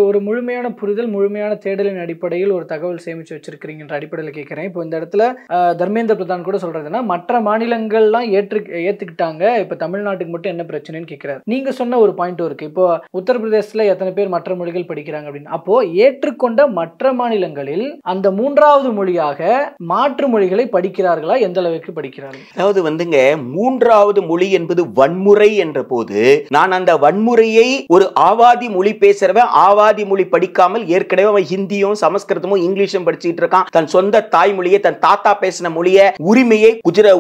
ஒரு முழுமையான புரிதல், முழுமையான தேடலின் அடிப்படையில் ஒரு தகவல் சேமிச்சு வச்சிருக்கீங்கன்ற அடிப்படையில் கேட்கிறேன். இப்போ இந்த இடத்துல தர்மேந்திர பிரதான் கூட சொல்றதுன்னா மற்ற மாநிலங்கள்லாம் ஏத்துக்கிட்டாங்க, இப்ப தமிழ்நாட்டுக்கு மட்டும் என்ன பிரச்சனைன்னு கேட்கிறாரு. நீங்க சொன்ன ஒரு பாயிண்ட் இருக்கு, இப்போ உத்தரப்பிரதேசத்துல எத்தனை பேர் மற்ற மொழிகள் படிக்கிறாங்க அப்படின்னு. அப்போ ஏற்றுக்கொண்ட மற்ற மாநிலங்களில் அந்த மூன்றாவது மொழியாக மாற்று மொழிகளை படிக்கிறார்களா, எந்த அளவுக்கு படிக்கிறார்கள்? அதாவது வந்துங்க, மூன்றாவது மொழி என்பது வன்முறை என்ற போது நான் அந்த வன்முறையை ஒரு ஆவாதி மொழி பேசுறவன் ஆவாதி மொழி படிக்காமல் ஏற்கனவே அவன் ஹிந்தியும் சமஸ்கிருதமும் இங்கிலீஷும் படிச்சுட்டு இருக்கான், தன் சொந்த தாய்மொழியை தன் தாத்தா பேசின மொழியை உரிமையை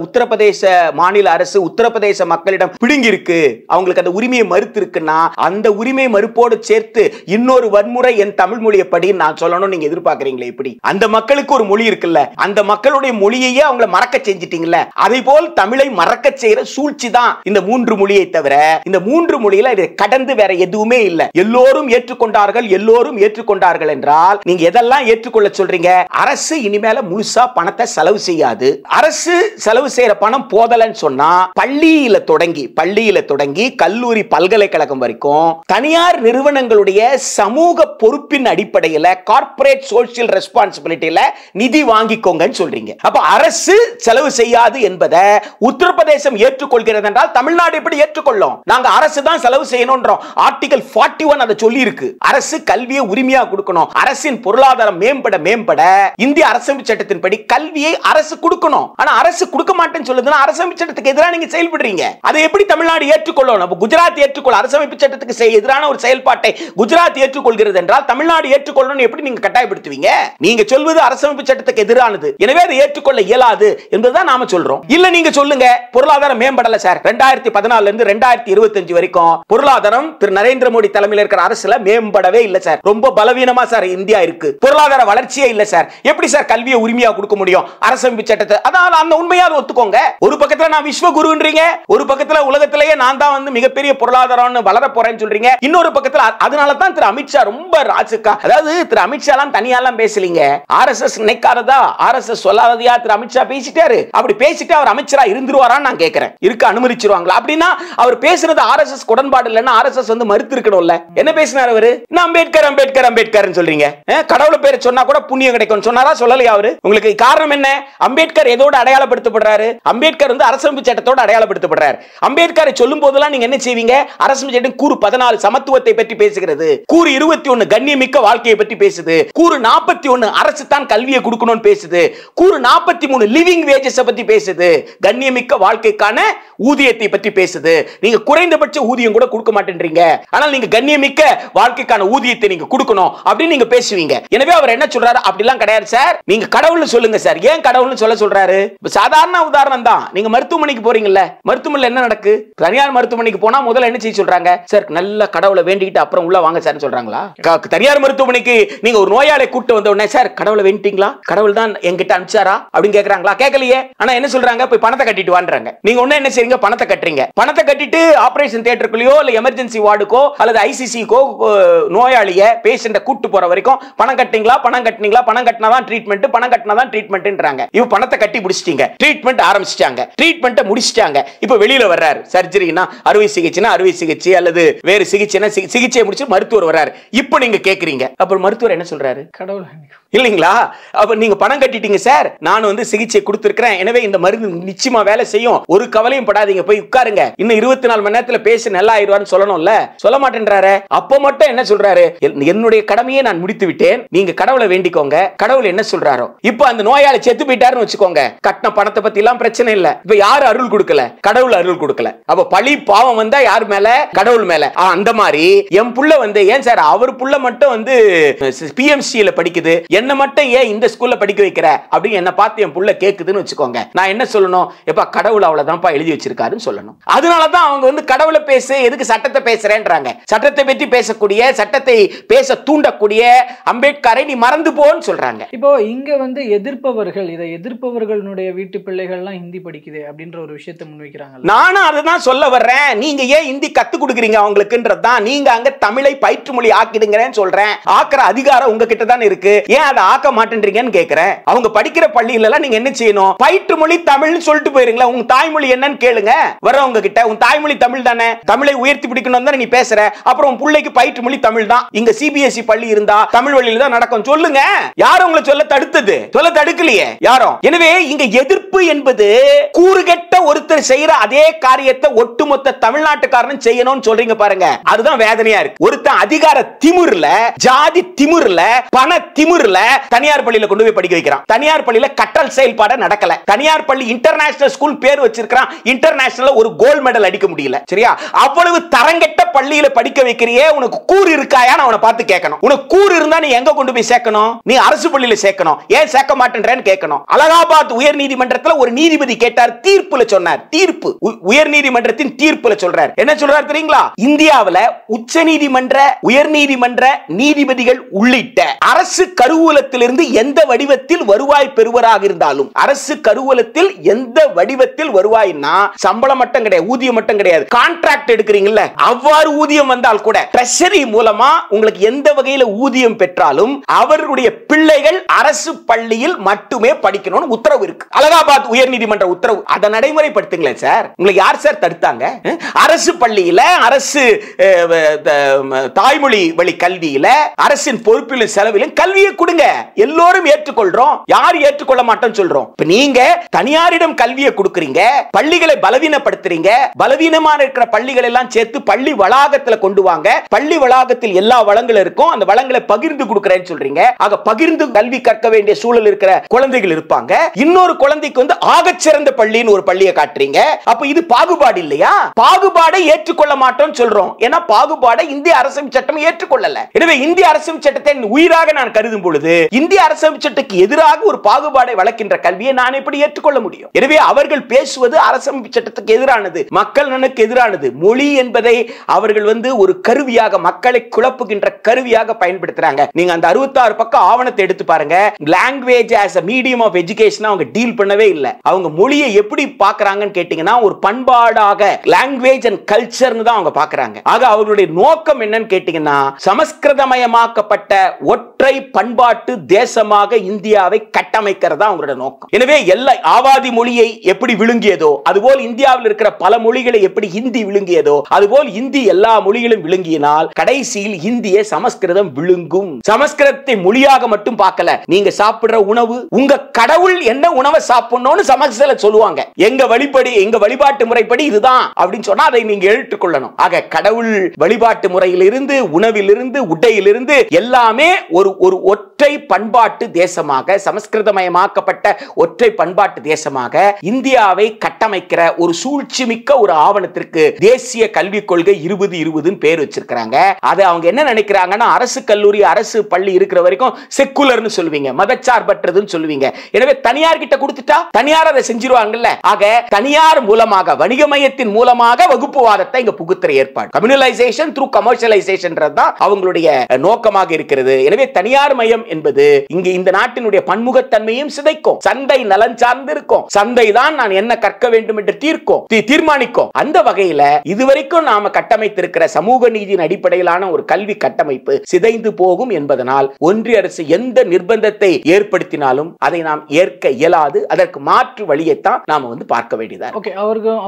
உத்தரப்பிரதேச மாநில அரசு உத்தரப்பிரதேச மக்களிடம் பிடுங்கி இருக்கு, அவங்களுக்கு அந்த உரிமையை மறுத்து இருக்குன்னா அந்த உரிமை மறுப்போடு சேர்த்து இன்னொரு வன்முறை என் தமிழ் மொழியை படி நான் சொல்லணும் நீங்க எதிர்பார்க்கறீங்களே? இப்படி அந்த மக்களுக்கு ஒரு மொழி இருக்குல்ல, அந்த மக்களுடைய மொழியையே அவங்களை மறக்க செஞ்சிட்டீங்கல்ல. அதே போல் தமிழை மறக்க செய்யற சூழ்ச்சி தான் இந்த மூன்று மொழியை தவிர இந்த மூன்று மொழியில இதை கடந்து வேற எதுவுமே இல்ல. எல்லோரும் ஏற்றுக்கொண்டார்கள், எல்லோரும் ஏற்றுக்கொண்டார்கள் என்றால் நீங்க எதெல்லாம் ஏற்றுக்கொள்ள சொல்றீங்க? அரசு இனிமேல முழுசா பணத்தை செலவு செய்யாது. அரசு செலவு செய்யற பணம் போதலன்னு சொன்னா பள்ளியில தொடங்கி கல்லூரி பல்கலைக்கழகம் வரைக்கும் தனியார் நிறுவனங்களுடைய சமூக பொறுப்பின் அடிப்படையில் கார்ப்பரேட் சோஷியல் ரெஸ்பான்சிபிலிட்டியில நிதி வாங்கிக்கோங்கன்னு சொல்றீங்க. அப்ப அரசு செலவு செய்யாது என்பதை உத்தரப்பிரதேசம் ஏற்றுக்கொள்கிறது என்றால் தமிழ்நாடு எப்படி ஏற்றுக்கொள்ளும்? நாங்க அரசு தான் செலவு செய்யணும்ன்றோம். ஆர்டிகல் 41 அதை சொல்லி இருக்கு. அரசு கல்வியை உரிமையா கொடுக்கணும், அரசின் பொருளாதாரம் மேம்பட இந்திய அரசமைப்பு சட்டத்தின்படி கல்வியை அரசு கொடுக்கணும். ஆனா அரசு கொடுக்க மாட்டேன்னு சொல்லுதுன்னா அரசமைப்பு சட்டத்துக்கு எதிராக நீங்க செயல்படுறீங்க. அதை எப்படி தமிழ்நாடு ஏற்றுக்கொள்ளணும்? அப்ப குஜராத் ஏற்றுக்கொள்ள அரசமைப்பு சட்டத்துக்கு எதிரான ஒரு செயல்பாட்டை குஜராத் ஏற்றுக்கொள்கிறது என்றால் தமிழ்நாடு ஏற்றுக்கொள்ளணும் எப்படி நீங்க கட்டாயப்படுத்துவீங்க? நீங்க சொல்வது அரசமைப்பு சட்டத்துக்கு எதிரானது, எனவே அதை ஏற்றுக்கொள்ள இயலாது என்பதுதான் நாம சொல்றோம். இல்ல நீங்க சொல்லுங்க பொருளாதாரம் மேம்படல சார், 2014 இருந்து 2025 வரைக்கும் பொருளாதாரம் திரு நரேந்திர மோடி தலைமையில் இருக்கிற அரசுல மேம்படவே இல்ல சார், ரொம்ப பலவீனமா சார் இந்தியா இருக்கு, பொருளாதார வளர்ச்சியே இல்ல சார், எப்படி சார் கல்வியை உரிமையா கொடுக்க முடியும் அரசமைப்பு சட்டத்தை? அதான் அந்த உண்மையாவது ஒத்துக்கோங்க. ஒரு பக்கத்துல நான் விஸ்வகுருன்றீங்க, ஒரு பக்கத்துல உலகத்திலேயே நான் தான் வந்து மிகப்பெரிய பொருளாதாரம் வளர போறேன்னு சொல்றீங்க, இன்னொரு பக்கத்துல அதனால தான் திரு அமித்ஷா ரொம்ப ராஜுக்கா, அதாவது திரு அமித்ஷா எல்லாம் தனியாலாம் பேசலீங்க, ஆர்எஸ்எஸ் நினைக்காததா ஆர்எஸ்எஸ் சொல்லாததையா திரு அமித்ஷா பேசிட்டாரு. அப்படி பேசிட்டு அவர் அமைச்சரா இருந்துருவாரான்னு நான் கேட்கிறேன், இருக்க அனுமதிச்சிருவாங்களா? அப்படின்னா அவர் பேசுறது ஆர்எஸ்எஸ் உடன்பாடு இல்லைன்னா ஆர்எஸ்எஸ் வந்து மறுத்து இருக்கணும்ல. என்ன பேசினார் அவரு? நான் அம்பேத்கர் அம்பேத்கர் அம்பேத்கர் சொல்றீங்க, கடவுளை பேரை சொன்னா கூட புண்ணியம் கிடைக்கும் சொன்னாரா? சொல்லலையா அவரு? உங்களுக்கு காரணம் என்ன? அம்பேத்கர் எதோட அடையாளப்படுத்தப்படுறாரு? அம்பேத்கர் வந்து அரசமைப்பு சட்டத்தோட அடையாளப்படுத்தப்படுறாரு. அம்பேத்கரை சொல்லும் போதெல்லாம் நீங்க என்ன செய்வீங்க? அரசமைப்பு சட்டம் கூறு 14 சமத்துவத்தை பற்றி பேசுகிறது, கூறு 21 கண்ணியமிக்க வாழ்க்கையை பற்றி பேசுது, கூறு 41 அரசு தான் கல்வியை கொடுக்கணும்னு பேசுது, கூறு 43 லிவிங் வேஜஸ் பத்தி பேசுது, கண்ணியமிக்க வாழ்க்கைக்கான ஊதியத்தை பற்றி பேசுது. நீங்க குறைந்தபட்ச ஊதியம் கூட கொடுக்க மாட்டேன்றீங்க, ஆனால் நீங்க கண்ணியமிக்க வாழ்க்கைக்கான ஊதியத்தை நீங்க கொடுக்கணும் அப்படின்னு நீங்க பேசுவீங்க. எனவே அவர் என்ன சொல்றாரு? அப்படிலாம் கிடையாது சார், நீங்க கடவுள்னு சொல்லுங்க சார். ஏன் கடவுள்னு சொல்ல சொல்றாரு? சாதாரண உதாரணம் தான். நீங்க மருத்துவமனைக்கு போறீங்கல்ல, மருத்துவமனையில் என்ன நடக்கு? தனியார் மருத்துவமனைக்கு போனா முதல்ல என்ன செய்ய சொல்றாங்க? சார் நல்ல கடவுளை வேண்டிக்கிட்டு அப்புறம் உள்ள வாங்க சார் சொல்றாங்களா? தனியார் மருத்துவமனைக்கு நீங்க ஒரு நோயாளி கூட்டு வந்த உடனே சார் கடவுளை வேண்டிட்டீங்களா, கடவுள் தான் என்கிட்ட அனுப்பிச்சாரா அப்படின்னு கேக்குறாங்களா? கேட்கலையே. ஆனா என்ன சொல்றாங்க? போய் பணத்தை கட்டிட்டு வான்றாங்க. நீங்க ஒண்ணு என்ன செய்றீங்க? பணத்தை கட்டுறீங்க. பணத்தை கட்டிட்டு ஆபரேஷன் தியேட்டருக்குள்ளயோ இல்ல எமர்ஜென்சி வார்டுக்கோ அல்லது ஐசிசிக்கோ நோயாளிய பேஷண்ட கூட்டு போற வரைக்கும் பணம் கட்டிங்களா, பணம் கட்டினீங்களா, பணம் கட்டினாதான் ட்ரீட்மெண்ட், பணம் கட்டினாதான் ட்ரீட்மெண்ட்ன்றாங்க. இப்போ பணத்தை கட்டி முடிச்சிட்டீங்க, ட்ரீட்மெண்ட் ஆரம்பிச்சிட்டாங்க, ட்ரீட்மெண்ட்டை முடிச்சிட்டாங்க. இப்போ வெளியில வர்றாரு, சர்ஜரினா அறுவை சிகிச்சைனா அறுவை சிகிச்சை அல்லது வேறு சிகிச்சைனா சிகிச்சையை முடிச்சு மருத்துவர் வர்றாரு. இப்போ நீங்க கேக்குறீங்க, அப்புறம் மருத்துவர் என்ன சொல்றாரு? கடவுள் இல்லீங்களா? அப்ப நீங்க பணம் கட்டிட்டீங்க சார், நான் வந்து சிகிச்சை கொடுத்திருக்கிறேன், எனவே இந்த மருந்து நிச்சயமா வேலை செய்யும், ஒரு கவலையும் படாதீங்க, போய் உட்காருங்க, இன்னும் 24 மணி நேரத்துல பேசி நல்லா ஆயிடுவார்னு சொல்லணும்ல, சொல்ல மாட்டேன்றாரு. அப்ப மட்டும் என்ன சொல்றாரு? என்னுடைய கடமையை நான் முடித்து விட்டேன், நீங்க கடவுளை வேண்டிக்கோங்க. கடவுள் என்ன சொல்றாரோ? இப்ப அந்த நோயாளி செத்து போயிட்டாருன்னு வச்சுக்கோங்க, கட்டின பணத்தை பத்தி எல்லாம் பிரச்சனை இல்ல. இப்ப யாரு அருள் கொடுக்கல? கடவுள் அருள் கொடுக்கல. அப்ப பழி பாவம் வந்தா யார் மேல? கடவுள் மேல. அந்த மாதிரி என் புள்ள வந்து ஏன் சார் அவர் புள்ள மட்டும் வந்து பிஎம்சில படிக்குது, என்ன மட்டும் ஏன் இந்த ஸ்கூல்ல படிக்க வைக்கிற அப்படின்னு என்ன பார்த்து என் புள்ள கேக்குதுன்னு வச்சுக்கோங்க, நான் என்ன சொல்லணும்? எப்ப கடவுள் அவ்வளவுதான்ப்பா எழுதி வச்சிருக்காருன்னு சொல்லணும். அதனாலதான் அவங்க வந்து கடவுளை பேசு, எதுக்கு சட்டத்தை பேசுறேன்றாங்க. சட்டத்தை பற்றி பேசக்கூடிய, சட்டத்தை பேச தூண்டக்கூடிய அம்பேத்கரை நீ மறந்து போன்னு சொல்றாங்க. இப்போ இங்க வந்து எதிர்ப்பவர்கள், இதை எதிர்ப்பவர்களுடைய வீட்டு பிள்ளைகள்லாம் ஹிந்தி படிக்குது அப்படின்ற ஒரு விஷயத்தை முன்வைக்கிறாங்க. நானும் அதுதான் சொல்ல வர்றேன். நீங்க ஏன் ஹிந்தி கத்து கொடுக்குறீங்க அவங்களுக்குன்றதுதான். நீங்க அங்க தமிழை பயிற்று மொழி ஆக்கிடுங்கன்னு சொல்றேன். ஆக்குற அதிகாரம் உங்ககிட்ட தான் இருக்கு. ஏன் அதை ஆக்க மாட்டேன்றீங்கன்னு கேக்குறேன். அவங்க படிக்கிற பள்ளியில எல்லாம் நீங்க என்ன செய்யணும்? பயிற்று மொழி தமிழ்னு சொல்லிட்டு போயிருங்களா. உங்க தாய்மொழி என்னன்னு கேளுங்க வரவங்க கிட்ட. உங்க தாய்மொழி தமிழ் தானே, தமிழை உயர்த்தி பிடிக்கணும் தானே நீ பேசுற. அப்புறம் உன் பிள்ளைக்கு பயிற்று மொழி தமிழ் தான். இங்க சிபிஎஸ்இ பள்ளி இருந்தா தமிழ் வழியில தான் நடக்கும் சொல்லுங்க. யாரும் உங்களை சொல்ல தடுத்தது? சொல்ல தடுக்கலையே யாரும். எனவே இங்க எதிர்ப்பு என்பது கூறுகெட்ட ஒருத்தர் செய்யற அதே காரியத்தை ஒட்டுமொத்த தமிழ்நாட்டுக்காரனும் செய்யணும்னு சொல்றீங்க பாருங்க. அதுதான் வேதனையா இருக்கு. ஒருத்தன் அதிகார திமிர்ல, ஜாதி திமிர்ல, பண திமிர்ல தனியார் பள்ளியில கொண்டு போய் படிக்க வைக்கிறான். தனியார் பள்ளியில கற்றல் செயல்பாடு நடக்கல. தனியார் பள்ளி இன்டர்நேஷனல் ஸ்கூல் பேர் வச்சிருக்கான். இன்டர்நேஷனல் ஒரு கோல்ட் மெடல் அடிக்க முடியல. சரியா? அவ்வளவு தரங்கெட்ட பள்ளியில படிக்க வைக்கிறியே, உனக்கு கூறு இருக்காயான்னு அவனை பார்த்து கேட்கணும். உனக்கு கூறு இருந்தா நீ எங்க கொண்டு போய் சேர்க்கணும்? நீ அரசு பள்ளியில சேர்க்கணும். ஏன் சேர்க்க மாட்டேன்றேன்னு கேட்கணும். அலகாபாத் உயர் நீதிமன்றத்தில் ஒரு நீதிபதி கேட்டார், தீர்ப்புல சொன்னார். தீர்ப்பு உயர் நீதிமன்றத்தின் தீர்ப்புல சொல்றார். என்ன சொல்றார் தெரியுங்களா? இந்தியாவுல உச்ச நீதிமன்ற, உயர் நீதிமன்ற நீதிபதிகள் உள்ளிட்ட அரசு கருவூலத்திலிருந்து எந்த வடிவத்தில் வருவாய் பெறுவராக இருந்தாலும், அரசு கருவூலத்தில் எந்த வடிவத்தில் வருவாய்னா சம்பளம் மட்டும் கிடையாது, ஊதியம் மட்டும் கிடையாது, கான்ட்ராக்ட் எடுக்கிறீங்கல்ல, அவ்வாறு ஊதியம் வந்தால் கூட ட்ரெஷரி மூலமா உங்களுக்கு எந்த வகையில ஊதியம் பெற்றாலும் அவர்களுடைய பிள்ளைகள் அரசு பள்ளியில் மட்டுமே படிக்கணும்னு உத்தரவு இருக்கு. அலகாபாத் உயர் நீதிமன்ற உத்தரவு. அதை நடைமுறைப்படுத்துங்களேன் சார். உங்களுக்கு யார் சார் தடுத்தாங்க? அரசு பள்ளியில, அரசு தாய்மொழி வழி கல்வியில, அரசின் பொறுப்பிலும் செலவிலும் கல்வியை கொடுங்க. எல்லோரும் ஏற்றுக்கொள்றோம். யார் ஏற்றுக்கொள்ள மாட்டோம் சொல்றோம். இப்ப நீங்க தனியாரிடம் கல்வியை கொடுக்கறீங்க, பள்ளிகளை பலவீனப்படுத்துறீங்க. பலவீனமான இருக்கிற பள்ளிகள் எல்லாம் சேர்த்து பள்ளி வளாகத்துல கொண்டு வாங்க. பள்ளி வளாகத்தில் எல்லா வளங்களும் இருக்கும். அந்த வளங்களை பகிர்ந்து கொடுக்கறேன்னு சொல்றீங்க. ஆக பகிர்ந்து கல்வி கற்க வேண்டிய சூழல் இருக்கிற குழந்தைகள் இருப்பாங்க. இன்னொரு குழந்தைக்கு வந்து ஆகச்சிறந்த பள்ளின்னு ஒரு பள்ளியை காட்டுறீங்க. அப்ப இது பாகுபாடு இல்லையா? பாகுபாடை ஏற்றுக்கொள்ள மாட்டோம் சொல்றோம். ஏன்னா பாகுபாடை இந்திய அரசமைப்பு சட்டம் ஏற்றுக்கொள்ளல. எனவே இந்திய அரசமைப்பு சட்டத்தை உயிராக நான் கருதும் பொழுது இந்திய அரசமைப்பு சட்டத்துக்கு எதிராக ஒரு பாகுபாடை வளர்க்கின்ற கல்வியை நான் எப்படி ஏற்றுக்கொள்ள முடியும்? எனவே அவர்கள் பேசுவது அரசமைப்பு சட்டத்துக்கு எதிரானது, மக்கள் நலனுக்கு எதிரானது. மொழி என்பதை அவர்கள் வந்து ஒரு கருவியாக, மக்களை குழப்புகின்ற கருவியாக பயன்படுத்துறாங்க. நீங்க அந்த 66 பக்கம் ஆவணத்தை எடுத்து பாருங்க. Language as a medium of education அவங்க டீல் பண்ணவே இல்லை. அவங்க மொழியை எப்படி பார்க்கறாங்கன்னு கேட்டீங்கன்னா ஒரு பண்பாடாக, லாங்குவேஜ் அண்ட் கல்ச்சர்னு தான் அவங்க பார்க்கறாங்க. ஆக அவர்களுடைய நோக்கம் என்னன்னு கேட்டீங்கன்னா சமஸ்கிருதமயமாக்கப்பட்ட ஒற்றை பண்பாட்டு தேசமாக இந்தியாவை கட்டமைக்கிறதா அவங்களோட நோக்கம். எனவே எல்லா ஆவாதி மொழியை எப்படி விழுங்கியதோ அதுபோல் இந்தியாவில் இருக்கிற பல மொழிகளை எப்படி ஹிந்தி விழுங்கியதோ அதுபோல் இந்தி எல்லா மொழிகளும் விழுங்கினால் கடைசியில் இந்திய சமஸ்கிருதம் விழுங்கும். சமஸ்கிருதத்தை மொழியாக மட்டும் பார்க்கல. நீங்க சாப்பிடுற உணவு, உங்க கடவுள் என்ன உணவை சாப்பிடணும்னு சமஸ்கிருதத்துல சொல்லுவாங்க. எங்க வழிபடி, எங்க வழிபாட்டு முறைப்படி இதுதான் அப்படின்னு சொன்னா அதை நீங்க ஏற்றுக்கொள்ளணும். ஆக கடவுள் வழிபாட்டு முறையிலிருந்து, உணவிலிருந்து, உடையிலிருந்து எல்லாமே ஒரு ஒற்றை பண்பாட்டு தேசமாக, சமஸ்கிருதமயமாக்கப்பட்ட ஒற்றை பண்பாட்டு தேசமாக இந்தியாவை கட்டமைக்கிற ஒரு சூழ்ச்சி மிக்க ஒரு ஆவணத்திற்கு தேசிய கல்விக் கொள்கை 2020 பேர் வச்சிருக்காங்க. அதை அவங்க என்ன நினைக்கிறாங்கன்னா அரசு கல்லூரி, அரசு பள்ளி இருக்கிற வரைக்கும் செக்குலர்னு சொல்லுவீங்க, மதச்சார்பற்றதுன்னு சொல்லுவீங்க. எனவே தனியார் கிட்ட கொடுத்துட்டா தனியார் அதை செஞ்சிருவாங்கல்ல. ஆக தனியார் மூலமாக, வணிக மையத்தின் மூலமாக வகுப்புவாதத்தை இங்க புகுத்துற ஏற்பாடு, கம்யூனலைசேஷன் த்ரூ கமர்ஷியலைசேஷன் தான் அவங்களுடைய நோக்கமாக இருக்கிறது. எனவே தனியார் மையம் என்பது இங்க இந்த நாட்டினுடைய பன்முகத்தன்மையும் சிதைக்கும். சந்தை நலன் சார்ந்து இருக்கும். சந்தை தான் நான் என்ன கற்க வேண்டும் என்று தீர்மானிக்கும். அந்த வகையில இதுவரைக்கும் நாம கட்டமைத்திருக்கிற சமூக நீதியின் அடிப்படையிலான ஒரு கல்வி கட்டமைப்பு சிதைந்து போகும் என்பதனால் ஒன்றிய அரசு எந்த நிர்பந்தத்தை ஏற்படுத்தினாலும் அதை நாம் ஏற்க இயலாது. அதற்கு மாற்று வழியைத்தான் நாம வந்து பார்க்க வேண்டியதா. ஓகே,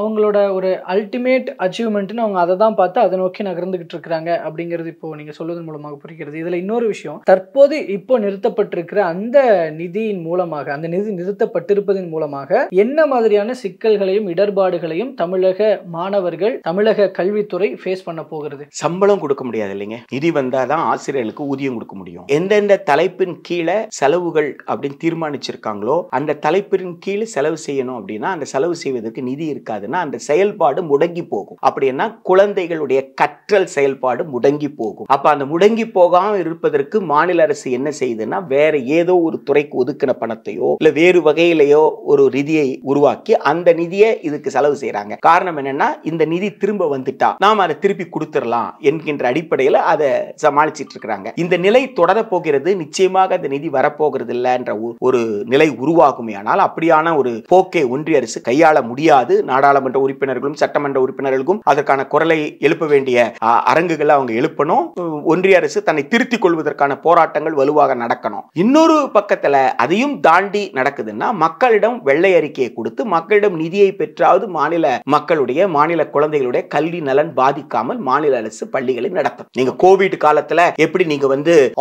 அவங்களோட ஒரு அல்டிமேட் அச்சீவ்மெண்ட்னு அவங்க அதை தான் பார்த்து அதை நோக்கி நகர்ந்துகிட்டு இருக்காங்க அப்படிங்கிறது இப்போ நீங்க சொல்வதன் மூலமாக புரிகிறது. இதுல இன்னொரு விஷயம், தற்போது இப்போ நிறுத்தப்பட்டிருக்கிற அந்த நிதியின் மூலமாக, அந்த நிதி நிறுத்தப்பட்டிருப்பதன் மூலமாக என்ன மாதிரியான சிக்கல்களையும் இடர்பாடுகளையும் தமிழக மாணவர்கள், தமிழக கல்வித்துறை ஃபேஸ் பண்ண போகிறது? சம்பளம் கொடுக்க முடியாது இல்லைங்க. நிதி வந்தாதான் ஆசிரியர்களுக்கு ஊதியம் கொடுக்க முடியும். எந்தெந்த தலைப்பின் கீழே செலவுகள் அப்படின்னு தீர்மானிச்சிருக்காங்களோ அந்த தலைப்பின் கீழே செலவு செய்யணும் அப்படின்னா அந்த செலவு செய்வதற்கு நிதி இருக்காதுன்னா அந்த செயல்பாடு முடங்கி போகும். அப்படின்னா குழந்தைகளுடைய கற்றல் செயல்பாடு முடங்கி போகும். அப்ப அந்த முடங்கி போகாம இருப்பதற்கு மாநில அரசு என்ன செய்யுதுன்னா வேற ஏதோ ஒரு துறைக்கு ஒதுக்கின பணத்தையோ இல்ல வேறு வகையிலேயோ ஒரு நிதியை உருவாக்கி அந்த நிதியை இதுக்கு செலவு செய்யறாங்க. காரணம் என்னன்னா இந்த நிதி திரும்ப வந்துட்டா நாம அதை திருப்பி கொடுத்துடலாம் என்கின்ற அடிப்படையில் அதை சமாளிச்சிட்டு இருக்காங்க. இந்த நிலை தொடர வரப்போகிறது, நிச்சயமாக அந்த நிதி வரப்போகிறது இல்லைன்ற ஒரு நிலை உருவாகுமே. ஆனால் அப்படியான ஒரு போக்கை ஒன்றிய அரசு கையாள முடியாது. நாடாளுமன்ற உறுப்பினர்களும் சட்டமன்ற உறுப்பினர்களுக்கும் அதற்கான குரலை எழுப்ப வேண்டிய அரங்குகளை அவங்க எழுப்பணும். ஒன்றிய அரசு தன்னை திருத்திக் கொள்வதற்கான போராட்டங்கள் வலுவாக நடக்கணும். இன்னொரு பக்கத்துல அதையும் தாண்டி நடக்குதுன்னா, மக்களிடம் வெள்ளை அறிக்கையை கொடுத்து மக்களிடம் நிதியை பெற்றாவது மாநில குழந்தைகளுடைய கல்வி நலன் பாதிக்காமல் மாநில அரசு பள்ளிகளை நடத்தும். நீங்க கோவிட் காலத்துல எப்படி நீங்க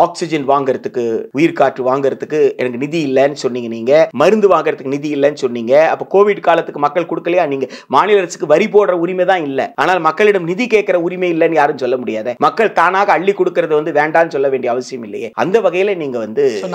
ஆக்சிஜன் வாங்குறதுக்கு, உயிர் காற்று வாங்குறதுக்கு எனக்கு நிதி இல்லைன்னு சொன்னீங்க, நீங்க மருந்து வாங்குறதுக்கு நிதி இல்லைன்னு சொன்னீங்க. அப்ப கோவிட் காலத்துக்கு மக்கள் கொடுக்கலையா? நீங்க மாநில அரசுக்கு வரி போடுற உரிமை தான் இல்ல, ஆனால் மக்களிடம் நிதி கேட்கிற உரிமை இல்லைன்னு யாரும் சொல்ல முடியாது. மக்கள் தானாக அள்ளி கொடுக்கிறது வேண்டாம்னு சொல்ல வேண்டிய அவசியம் இல்லையே. அந்த வகையில நீங்க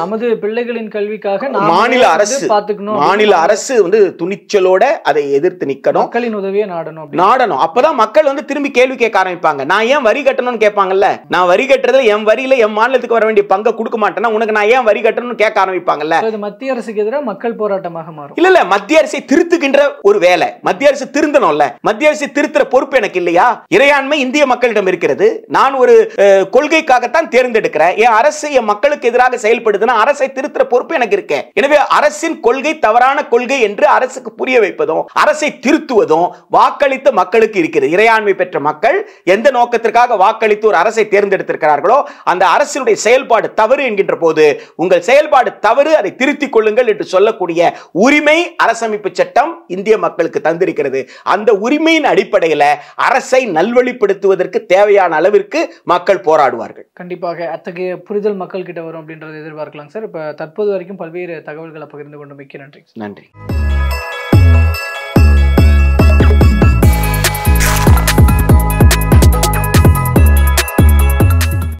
நமது பிள்ளைகளின் கல்விக்காக மாநில அரசு துணிச்சலோட அதை எதிர்த்து நிக்கணும், மக்களின் உதவியை நாடணும். அப்பதான் மக்கள் திரும்பி கேள்வி கேட்க ஆரம்பிப்பாங்க. நான் ஏன் வரி கட்டணும்னு கேட்பாங்கல்ல. நான் வரி கட்டுறதுல என் வரியில என் மாநிலத்துக்கு வர வேண்டிய பங்கை கொடுக்க மாட்டேன்னா உனக்கு நான் ஏன் வரி கட்டணும்னு கேட்க ஆரம்பிப்பாங்கல்ல. மத்திய அரசுக்கு எதிராக மக்கள் போராட்டமாக மாறும். இல்ல மத்திய அரசை திருத்துகின்ற ஒரு வேலை. மத்திய அரசு திருந்தணும்ல. மத்திய அரசு திருத்துற பொறுப்பு எனக்கு இல்லையா? இறையாண்மை இந்திய மக்களிடம் இருக்கிறது. நான் ஒரு கொள்கைக்காகத்தான் தேர்ந்தெடுக்கிறேன். என் அரசு என் மக்களுக்கு எதிராக செயல்படுதுன்னா அரசை திருத்துற பொறுப்பு எனக்கு இருக்கு. எனவே அரசின் கொள்கை தவறான கொள்கை என்று அரசுக்கு புரிய வைப்பதும் அரசை திருத்துவதும் வாக்களித்த மக்களுக்கு இருக்கிறது. இறையாண்மை பெற்ற மக்கள் எந்த நோக்கத்திற்காக வாக்களித்து ஒரு அரசை தேர்ந்தெடுத்திருக்கிறார்களோ அந்த அரசினுடைய செயல்பாடு தவறு என்கின்ற போது உங்கள் செயல்பாடு தவறு, அதை திருத்திக் கொள்ளுங்கள் என்று சொல்லக்கூடிய உரிமை அரசமைப்பு சட்டம் இந்திய மக்களுக்கு தந்திருக்கிறது. அந்த உரிமையின் அடிப்படையில் அரசை நல்வழிப்படுத்துவதற்கு தேவையான அளவிற்கு மக்கள் போராடுவார்கள். கண்டிப்பாக அத்தகைய புரிதல் மக்கள் கிட்ட வரும் அப்படின்றத எதிர்பார்க்கலாம் சார். இப்ப தற்போது வரைக்கும் பல்வேறு தகவல்களை பகிர்ந்து கொண்டு மிக்க நன்றி. நன்றி.